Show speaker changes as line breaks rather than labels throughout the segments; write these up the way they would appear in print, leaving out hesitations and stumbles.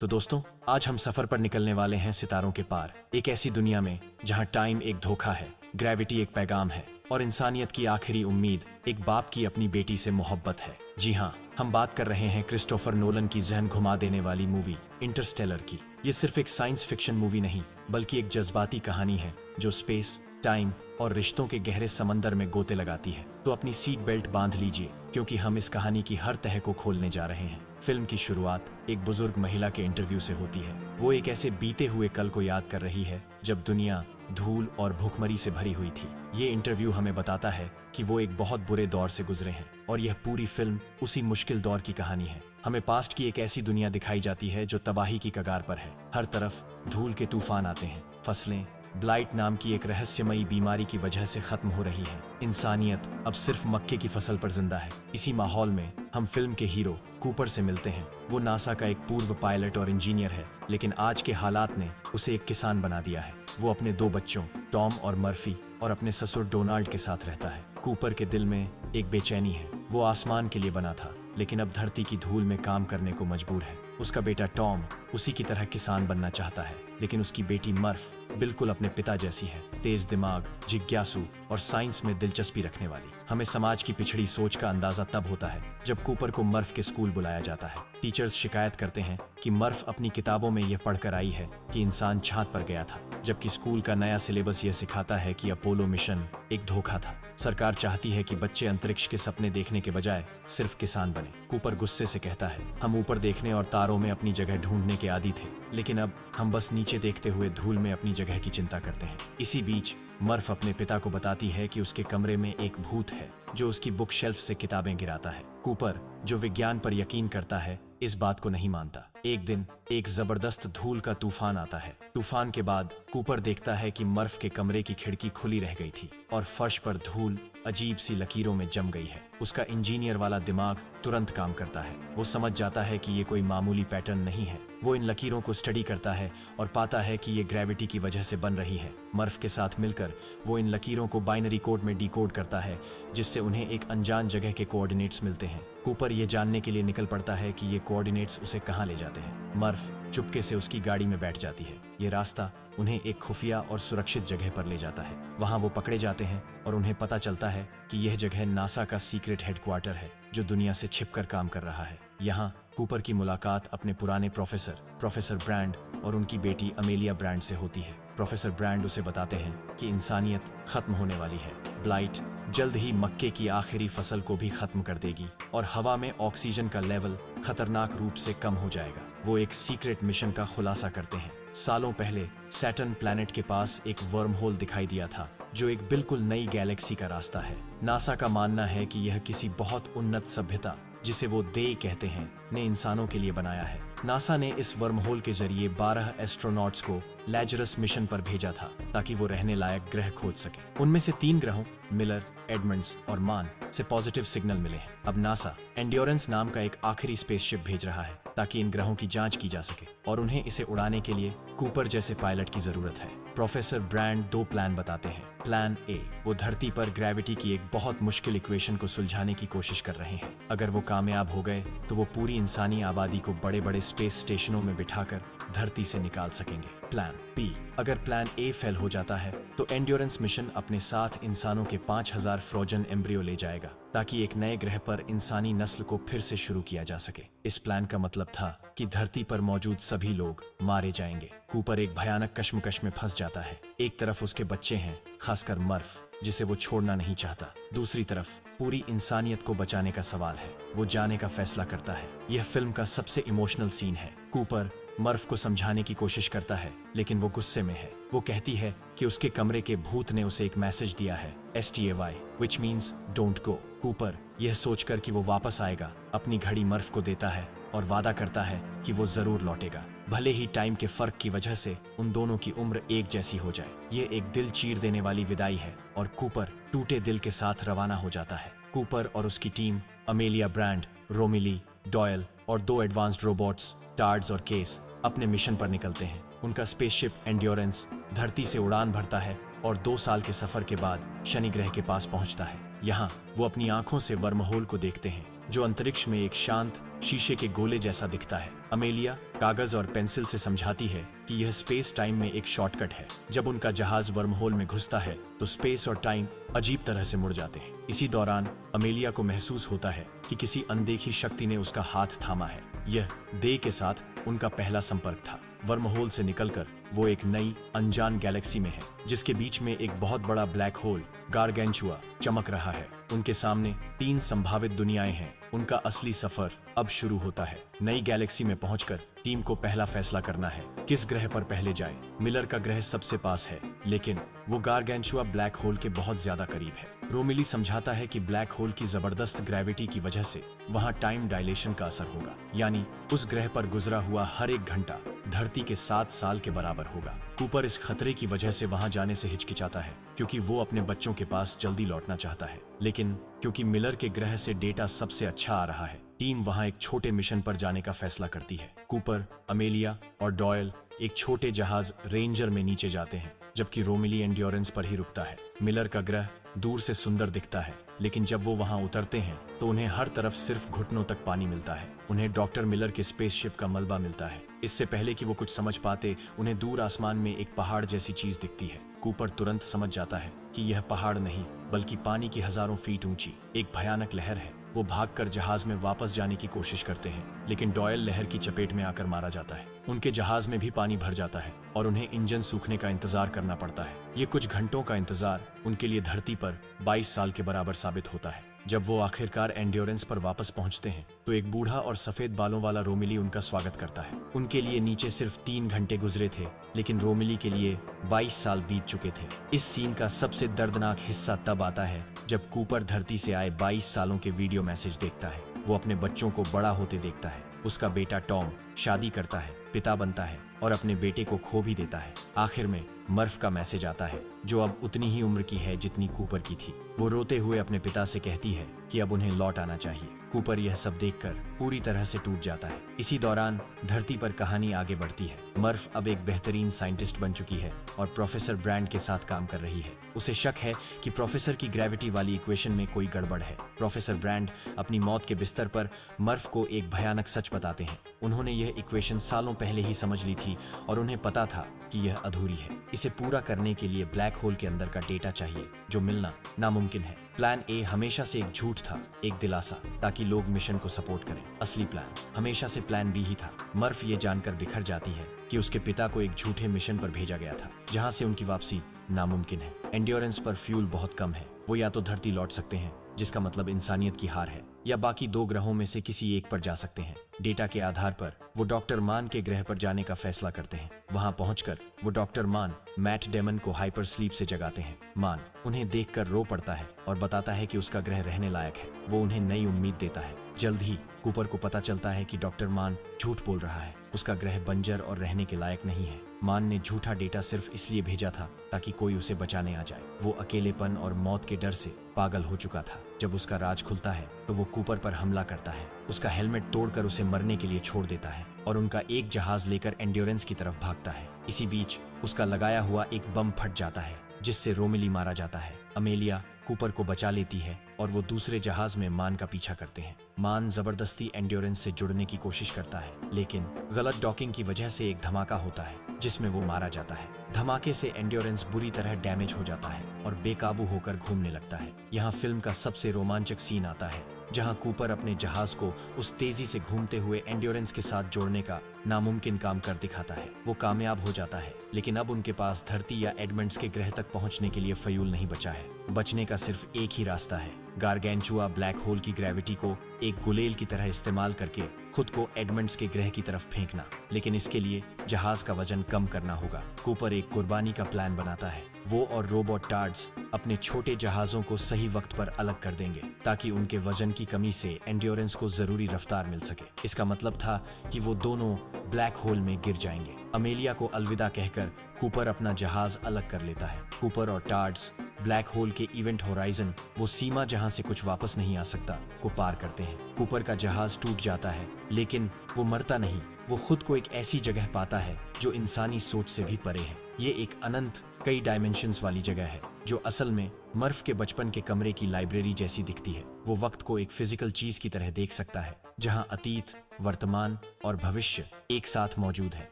तो दोस्तों, आज हम सफर पर निकलने वाले हैं सितारों के पार, एक ऐसी दुनिया में जहां टाइम एक धोखा है, ग्रेविटी एक पैगाम है और इंसानियत की आखिरी उम्मीद एक बाप की अपनी बेटी से मोहब्बत है। जी हाँ, हम बात कर रहे हैं क्रिस्टोफर नोलन की जहन घुमा देने वाली मूवी इंटरस्टेलर की। ये सिर्फ एक साइंस फिक्शन मूवी नहीं, बल्कि एक जज्बाती कहानी है जो स्पेस, टाइम और रिश्तों के गहरे समंदर में गोते लगाती है। तो अपनी सीट बेल्ट बांध लीजिए, क्योंकि हम इस कहानी की हर तह को खोलने जा रहे हैं। फिल्म की शुरुआत एक बुजुर्ग महिला के इंटरव्यू से होती है। वो एक ऐसे बीते हुए कल को याद कर रही है जब दुनिया धूल और भूखमरी से भरी हुई थी। ये इंटरव्यू हमें बताता है कि वो एक बहुत बुरे दौर से गुजरे हैं और यह पूरी फिल्म उसी मुश्किल दौर की कहानी है। हमें पास्ट की एक ऐसी दुनिया दिखाई जाती है जो तबाही की कगार पर है। हर तरफ धूल के तूफान आते हैं, फसलें ब्लाइट नाम की एक रहस्यमयी बीमारी की वजह से खत्म हो रही है। इंसानियत अब सिर्फ मक्के की फसल पर जिंदा है। इसी माहौल में हम फिल्म के हीरो कूपर से मिलते हैं। वो नासा का एक पूर्व पायलट और इंजीनियर है, लेकिन आज के हालात ने उसे एक किसान बना दिया है। वो अपने दो बच्चों टॉम और मर्फी और अपने ससुर डोनाल्ड के साथ रहता है। कूपर के दिल में एक बेचैनी है। वो आसमान के लिए बना था, लेकिन अब धरती की धूल में काम करने को मजबूर है। उसका बेटा टॉम उसी की तरह किसान बनना चाहता है, लेकिन उसकी बेटी मर्फ बिल्कुल अपने पिता जैसी है, तेज दिमाग, जिज्ञासु और साइंस में दिलचस्पी रखने वाली। हमें समाज की पिछड़ी सोच का अंदाजा तब होता है जब कूपर को मर्फ के स्कूल बुलाया जाता है। टीचर्स शिकायत करते हैं कि मर्फ अपनी किताबों में यह पढ़कर आई है कि इंसान चांद पर गया था, जबकि स्कूल का नया सिलेबस यह सिखाता है कि अपोलो मिशन एक धोखा था। सरकार चाहती है कि बच्चे अंतरिक्ष के सपने देखने के बजाय सिर्फ किसान बने। कूपर गुस्से से कहता है, हम ऊपर देखने और तारों में अपनी जगह ढूंढने के आदी थे, लेकिन अब हम बस नीचे देखते हुए धूल में अपनी जगह की चिंता करते हैं। इसी बीच मर्फ अपने पिता को बताती है कि उसके कमरे में एक भूत है जो उसकी बुक शेल्फ से किताबें गिराता है। कूपर, जो विज्ञान पर यकीन करता है, इस बात को नहीं मानता। एक दिन एक जबरदस्त धूल का तूफान आता है। तूफान के बाद कूपर देखता है कि मर्फ के कमरे की खिड़की खुली रह गई थी और फर्श पर धूल अजीब सी लकीरों में जम गई है। उसका इंजीनियर वाला दिमाग तुरंत काम करता है। वो समझ जाता है कि ये कोई मामूली पैटर्न नहीं है। वो इन लकीरों को स्टडी करता है और पाता है कि ये ग्रेविटी की वजह से बन रही है। मर्फ के साथ मिलकर वो इन लकीरों को बाइनरी कोड में डिकोड करता है, जिससे उन्हें एक अनजान जगह के कोऑर्डिनेट्स मिलते हैं। कूपर ये जानने के लिए निकल पड़ता है कि ये कोऑर्डिनेट्स उसे कहाँ ले जाते हैं। मर्फ चुपके से उसकी गाड़ी में बैठ जाती है। ये रास्ता उन्हें एक खुफिया और सुरक्षित जगह पर ले जाता है। वहां वो पकड़े जाते हैं और उन्हें पता चलता है कि यह जगह नासा का सीक्रेट हेडक्वार्टर है, जो दुनिया से छिपकर काम कर रहा है। यहाँ कूपर की मुलाकात अपने पुराने प्रोफेसर ब्रैंड और उनकी बेटी अमेलिया ब्रैंड से होती है। प्रोफेसर ब्रैंड उसे बताते हैं कि इंसानियत खत्म होने वाली है। ब्लाइट जल्द ही मक्के की आखिरी फसल को भी खत्म कर देगी और हवा में ऑक्सीजन का लेवल खतरनाक रूप से कम हो जाएगा। वो एक सीक्रेट मिशन का खुलासा करते हैं। सालों पहले सैटर्न प्लैनेट के पास एक वर्म होल दिखाई दिया था, जो एक बिल्कुल नई गैलेक्सी का रास्ता है। नासा का मानना है कि यह किसी बहुत उन्नत सभ्यता, जिसे वो दे कहते हैं, ने इंसानों के लिए बनाया है। नासा ने इस वर्म होल के जरिए 12 एस्ट्रोनॉट्स को लैजरस मिशन पर भेजा था, ताकि वो रहने लायक ग्रह खोज सके। उनमें से 3 ग्रहों मिलर, एडमंड्स और मान से पॉजिटिव सिग्नल मिले हैं। अब नासा एंड्योरेंस नाम का एक आखिरी स्पेसशिप भेज रहा है ताकि इन ग्रहों की जांच की जा सके, और उन्हें इसे उड़ाने के लिए कूपर जैसे पायलट की जरूरत है। प्रोफेसर ब्रैंड 2 प्लान बताते हैं। प्लान ए, वो धरती पर ग्रेविटी की एक बहुत मुश्किल इक्वेशन को सुलझाने की कोशिश कर रहे हैं। अगर वो कामयाब हो गए तो वो पूरी इंसानी आबादी को बड़े बड़े स्पेस स्टेशनों में बिठाकर धरती से निकाल सकेंगे। प्लान बी, अगर प्लान ए फेल हो जाता है तो एंड्योरेंस मिशन अपने साथ इंसानों के 5000 फ्रोजन एम्ब्रियो ले जाएगा, ताकि एक नए ग्रह पर इंसानी नस्ल को फिर से शुरू किया जा सके। इस प्लान का मतलब था कि धरती पर मौजूद सभी लोग मारे जाएंगे। कूपर एक भयानक कश्मकश में फंस जाता है। एक तरफ उसके बच्चे हैं, खासकर मर्फ, जिसे वो छोड़ना नहीं चाहता। दूसरी तरफ पूरी इंसानियत को बचाने का सवाल है। वो जाने का फैसला करता है। यह फिल्म का सबसे इमोशनल सीन है। कूपर मर्फ को समझाने की कोशिश करता है, लेकिन वो गुस्से में है। वो कहती है कि उसके कमरे के भूत ने उसे एक मैसेज दिया है, STAY, which means don't go। Cooper यह सोचकर कि वो वापस आएगा, अपनी घड़ी मर्फ को देता है और वादा करता है कि वो जरूर लौटेगा, भले ही टाइम के फर्क की वजह से उन दोनों की उम्र एक जैसी हो जाए। ये एक दिल चीर देने वाली विदाई है और कूपर टूटे दिल के साथ रवाना हो जाता है। कूपर और उसकी टीम अमेलिया ब्रैंड, रोमिली, डॉयल और 2 एडवांस्ड रोबोट्स टार्ड्स और केस अपने मिशन पर निकलते हैं। उनका स्पेसशिप एंड्योरेंस धरती से उड़ान भरता है और 2 साल के सफर के बाद शनि ग्रह के पास पहुंचता है। यहाँ वो अपनी आंखों से वर्महोल को देखते हैं। जो अंतरिक्ष में एक शांत शीशे के गोले जैसा दिखता है। अमेलिया कागज और पेंसिल से समझाती है कि यह स्पेस टाइम में एक शॉर्टकट है। जब उनका जहाज वर्महोल में घुसता है तो स्पेस और टाइम अजीब तरह से मुड़ जाते हैं। इसी दौरान अमेलिया को महसूस होता है कि किसी अनदेखी शक्ति ने उसका हाथ थामा है। यह दे के साथ उनका पहला संपर्क था। वर्महोल से निकलकर वो एक नई अनजान गैलेक्सी में है, जिसके बीच में एक बहुत बड़ा ब्लैक होल गारगेंचुआ चमक रहा है। उनके सामने 3 संभावित दुनियाएं हैं। उनका असली सफर अब शुरू होता है। नई गैलेक्सी में पहुंचकर टीम को पहला फैसला करना है, किस ग्रह पर पहले जाए। मिलर का ग्रह सबसे पास है, लेकिन वो गारगेंचुआ ब्लैक होल के बहुत ज्यादा करीब है। रोमिली समझाता है कि ब्लैक होल की जबरदस्त ग्रेविटी की वजह से वहां टाइम डायलेशन का असर होगा, यानी उस ग्रह पर गुजरा हुआ हर एक घंटा धरती के 7 साल के बराबर होगा। कूपर इस खतरे की वजह से वहां जाने से हिचकिचाता है, क्योंकि वो अपने बच्चों के पास जल्दी लौटना चाहता है। लेकिन क्योंकि मिलर के ग्रह से डेटा सबसे अच्छा आ रहा है, टीम वहां एक छोटे मिशन पर जाने का फैसला करती है। कूपर, अमेलिया और डॉयल एक छोटे जहाज रेंजर में नीचे जाते हैं, जबकि रोमिली एंड्योरेंस पर ही रुकता है। मिलर का ग्रह दूर से सुंदर दिखता है, लेकिन जब वो वहां उतरते हैं तो उन्हें हर तरफ सिर्फ घुटनों तक पानी मिलता है। उन्हें डॉक्टर मिलर के स्पेसशिप का मलबा मिलता है। इससे पहले कि वो कुछ समझ पाते, उन्हें दूर आसमान में एक पहाड़ जैसी चीज दिखती है। कूपर तुरंत समझ जाता है कि यह पहाड़ नहीं, बल्कि पानी की हजारों फीट ऊंची एक भयानक लहर है। वो भागकर जहाज में वापस जाने की कोशिश करते हैं, लेकिन डॉयल लहर की चपेट में आकर मारा जाता है। उनके जहाज में भी पानी भर जाता है और उन्हें इंजन सूखने का इंतजार करना पड़ता है। ये कुछ घंटों का इंतजार उनके लिए धरती पर 22 साल के बराबर साबित होता है। जब वो आखिरकार एंड्योरेंस पर वापस पहुंचते हैं तो एक बूढ़ा और सफेद बालों वाला रोमिली उनका स्वागत करता है। उनके लिए नीचे सिर्फ 3 घंटे गुजरे थे, लेकिन रोमिली के लिए 22 साल बीत चुके थे। इस सीन का सबसे दर्दनाक हिस्सा तब आता है जब कूपर धरती से आए 22 सालों के वीडियो मैसेज देखता है। वो अपने बच्चों को बड़ा होते देखता है। उसका बेटा टॉम शादी करता है, पिता बनता है और अपने बेटे को खो भी देता है। आखिर में मर्फ का मैसेज आता है, जो अब उतनी ही उम्र की है जितनी कूपर की थी। वो रोते हुए अपने पिता से कहती है कि अब उन्हें लौट आना चाहिए। कूपर यह सब देखकर पूरी तरह से टूट जाता है। इसी दौरान धरती पर कहानी आगे बढ़ती है। मर्फ अब एक बेहतरीन साइंटिस्ट बन चुकी है और प्रोफेसर ब्रैंड के साथ काम कर रही है। उसे शक है कि प्रोफेसर की ग्रेविटी वाली इक्वेशन में कोई गड़बड़ है। प्रोफेसर ब्रैंड अपनी मौत के बिस्तर पर मर्फ को एक भयानक सच बताते हैं। उन्होंने यह इक्वेशन सालों पहले ही समझ ली थी और उन्हें पता था कि यह अधूरी है। इसे पूरा करने के लिए ब्लैक होल के अंदर का डेटा चाहिए, जो मिलना नामुमकिन है। प्लान ए हमेशा से एक झूठ था, एक दिलासा, ताकि लोग मिशन को सपोर्ट करें। असली प्लान हमेशा से प्लान बी ही था। मर्फ ये जानकर बिखर जाती है कि उसके पिता को एक झूठे मिशन पर भेजा गया था, जहां से उनकी वापसी नामुमकिन है। एंड्योरेंस पर फ्यूल बहुत कम है। वो या तो धरती लौट सकते हैं, जिसका मतलब इंसानियत की हार है, या बाकी 2 ग्रहों में से किसी एक पर जा सकते हैं। डेटा के आधार पर वो डॉक्टर मान के ग्रह पर जाने का फैसला करते हैं। वहां पहुंचकर वो डॉक्टर मान मैट डेमन को हाइपर स्लीप से जगाते हैं। मान उन्हें देखकर रो पड़ता है और बताता है कि उसका ग्रह रहने लायक है। वो उन्हें नई उम्मीद देता है। जल्द ही कूपर को पता चलता है कि डॉक्टर मान झूठ बोल रहा है। उसका ग्रह बंजर और रहने के लायक नहीं है। मान ने झूठा डेटा सिर्फ इसलिए भेजा था ताकि कोई उसे बचाने आ जाए। वो अकेलेपन और मौत के डर से पागल हो चुका था। जब उसका राज खुलता है तो वो कूपर पर हमला करता है। उसका हेलमेट तोड़कर उसे मरने के लिए छोड़ देता है और उनका एक जहाज लेकर एंड्योरेंस की तरफ भागता है। इसी बीच उसका लगाया हुआ एक बम फट जाता है, जिससे रोमिली मारा जाता है। अमेलिया कूपर को बचा लेती है और वो दूसरे जहाज में मान का पीछा करते हैं। मान जबरदस्ती एंड्योरेंस से जुड़ने की कोशिश करता है, लेकिन गलत डॉकिंग की वजह से एक धमाका होता है, जिसमें वो मारा जाता है। धमाके से एंड्योरेंस बुरी तरह डैमेज हो जाता है और बेकाबू होकर घूमने लगता है। यहाँ फिल्म का सबसे रोमांचक सीन आता है, जहां कूपर अपने जहाज को उस तेजी से घूमते हुए एंड्योरेंस के साथ जोड़ने का नामुमकिन काम कर दिखाता है। वो कामयाब हो जाता है, लेकिन अब उनके पास धरती या एडमंड्स के ग्रह तक पहुंचने के लिए फ्यूल नहीं बचा है। बचने का सिर्फ एक ही रास्ता है, गारगेंचुआ ब्लैक होल की ग्रेविटी को एक गुलेल की तरह इस्तेमाल करके खुद को एडमंड्स के ग्रह की तरफ फेंकना। लेकिन इसके लिए जहाज का वजन कम करना होगा। कूपर एक कुर्बानी का प्लान बनाता है। वो और रोबोट टार्ड्स अपने छोटे जहाजों को सही वक्त पर अलग कर देंगे, ताकि उनके वजन की कमी से एंड्योरेंस को जरूरी रफ्तार मिल सके। इसका मतलब था कि वो दोनों ब्लैक होल में गिर जाएंगे। अमेलिया को अलविदा कहकर कूपर अपना जहाज अलग कर लेता है। कूपर और टार्ड्स ब्लैक होल के इवेंट होराइजन, वो सीमा जहां से कुछ वापस नहीं आ सकता, को पार करते हैं। कूपर का जहाज टूट जाता है, लेकिन वो मरता नहीं। वो खुद को एक ऐसी जगह पाता है जो इंसानी सोच से भी परे है। ये एक अनंत कई डायमेंशंस वाली जगह है जो असल में मर्फ के बचपन के कमरे की लाइब्रेरी जैसी दिखती है। वो वक्त को एक फिजिकल चीज की तरह देख सकता है जहां अतीत, वर्तमान और भविष्य एक साथ मौजूद है।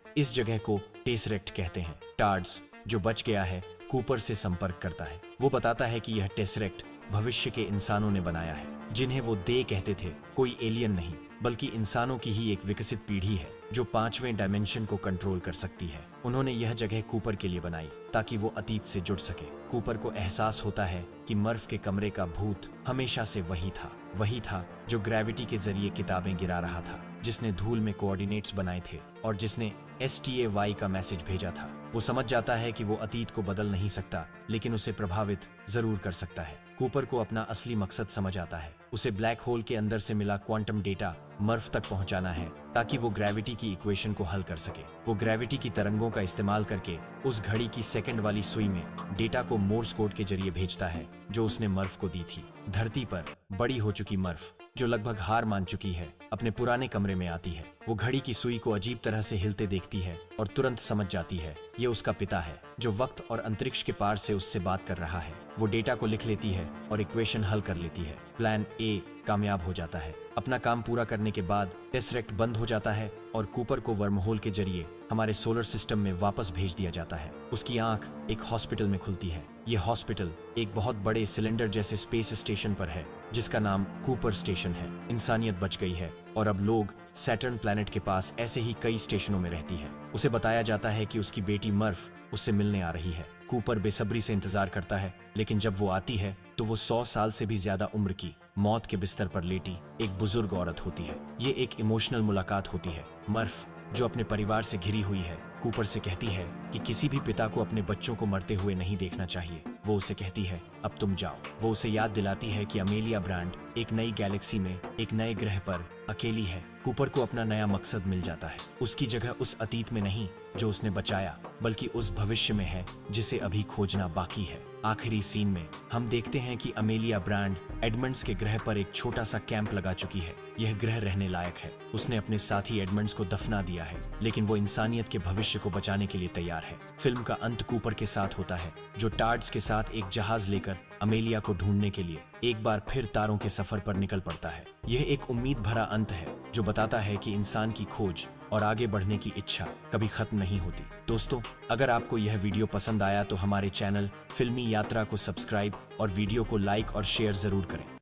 इस जगह को टेसरेक्ट कहते हैं। टार्ड्स जो बच गया है कूपर से संपर्क करता है। वो बताता है कि यह टेसरेक्ट भविष्य के इंसानों ने बनाया है, जिन्हें वो दे कहते थे। कोई एलियन नहीं बल्कि इंसानों की ही एक विकसित पीढ़ी है जो 5वें डायमेंशन को कंट्रोल कर सकती है। उन्होंने यह जगह कूपर के लिए बनाई ताकि वो अतीत से जुड़ सके। कूपर को एहसास होता है कि मर्फ के कमरे का भूत हमेशा से वही था जो ग्रेविटी के जरिए किताबें गिरा रहा था, जिसने धूल में कोऑर्डिनेट्स बनाए थे और जिसने STAY का मैसेज भेजा था। वो समझ जाता है कि वो अतीत को बदल नहीं सकता लेकिन उसे प्रभावित जरूर कर सकता है। कूपर को अपना असली मकसद समझ आता है। उसे ब्लैक होल के अंदर से मिला क्वांटम डेटा मर्फ तक पहुंचाना है ताकि वो ग्रेविटी की इक्वेशन को हल कर सके। वो ग्रेविटी की तरंगों का इस्तेमाल करके उस घड़ी की सेकंड वाली सुई में डेटा को मोर्स कोड के जरिए भेजता है जो उसने मर्फ को दी थी। धरती पर बड़ी हो चुकी मर्फ जो लगभग हार मान चुकी है अपने पुराने कमरे में आती है। वो घड़ी की सुई को अजीब तरह से हिलते देखती है और तुरंत समझ जाती है ये उसका पिता है जो वक्त और अंतरिक्ष के पार से उससे बात कर रहा है। वो डेटा को लिख लेती है और इक्वेशन हल कर लेती है। प्लान ए कामयाब हो जाता है। अपना काम पूरा करने के बाद टेसरेक्ट बंद हो जाता है और कूपर को वर्महोल के जरिए हमारे सोलर सिस्टम में वापस भेज दिया जाता है। उसकी आंख एक हॉस्पिटल में खुलती है। ये हॉस्पिटल एक बहुत बड़े सिलेंडर जैसे स्पेस स्टेशन पर है जिसका नाम कूपर स्टेशन है। इंसानियत बच गई है और अब लोग सैटर्न प्लैनेट के पास ऐसे ही कई स्टेशनों में रहती है। उसे बताया जाता है कि उसकी बेटी मर्फ उससे मिलने आ रही है। कूपर बेसब्री से इंतजार करता है लेकिन जब वो आती है तो वो 100 साल से भी ज्यादा उम्र की मौत के बिस्तर पर लेटी एक बुजुर्ग औरत होती है। ये एक इमोशनल मुलाकात होती है। मर्फ जो अपने परिवार से घिरी हुई है कूपर से कहती है कि किसी भी पिता को अपने बच्चों को मरते हुए नहीं देखना चाहिए। वो उसे कहती है अब तुम जाओ। वो उसे याद दिलाती है कि अमेलिया ब्रांड एक नई गैलेक्सी में एक नए ग्रह पर अकेली है। कूपर को अपना नया मकसद मिल जाता है। उसकी जगह उस अतीत में नहीं जो उसने बचाया बल्कि उस भविष्य में है जिसे अभी खोजना बाकी है। आखिरी सीन में हम देखते हैं कि अमेलिया ब्रांड एडमंड्स के ग्रह पर एक छोटा सा कैंप लगा चुकी है। यह ग्रह रहने लायक है। उसने अपने साथी एडमंड्स को दफना दिया है लेकिन वो इंसानियत के भविष्य को बचाने के लिए तैयार है। फिल्म का अंत कूपर के साथ होता है जो टार्ड्स के साथ एक जहाज लेकर अमेलिया को ढूंढने के लिए एक बार फिर तारों के सफर पर निकल पड़ता है। यह एक उम्मीद भरा अंत है जो बताता है कि इंसान की खोज और आगे बढ़ने की इच्छा कभी खत्म नहीं होती। दोस्तों, अगर आपको यह वीडियो पसंद आया तो हमारे चैनल फिल्मी यात्रा को सब्सक्राइब और वीडियो को लाइक और शेयर जरूर करें।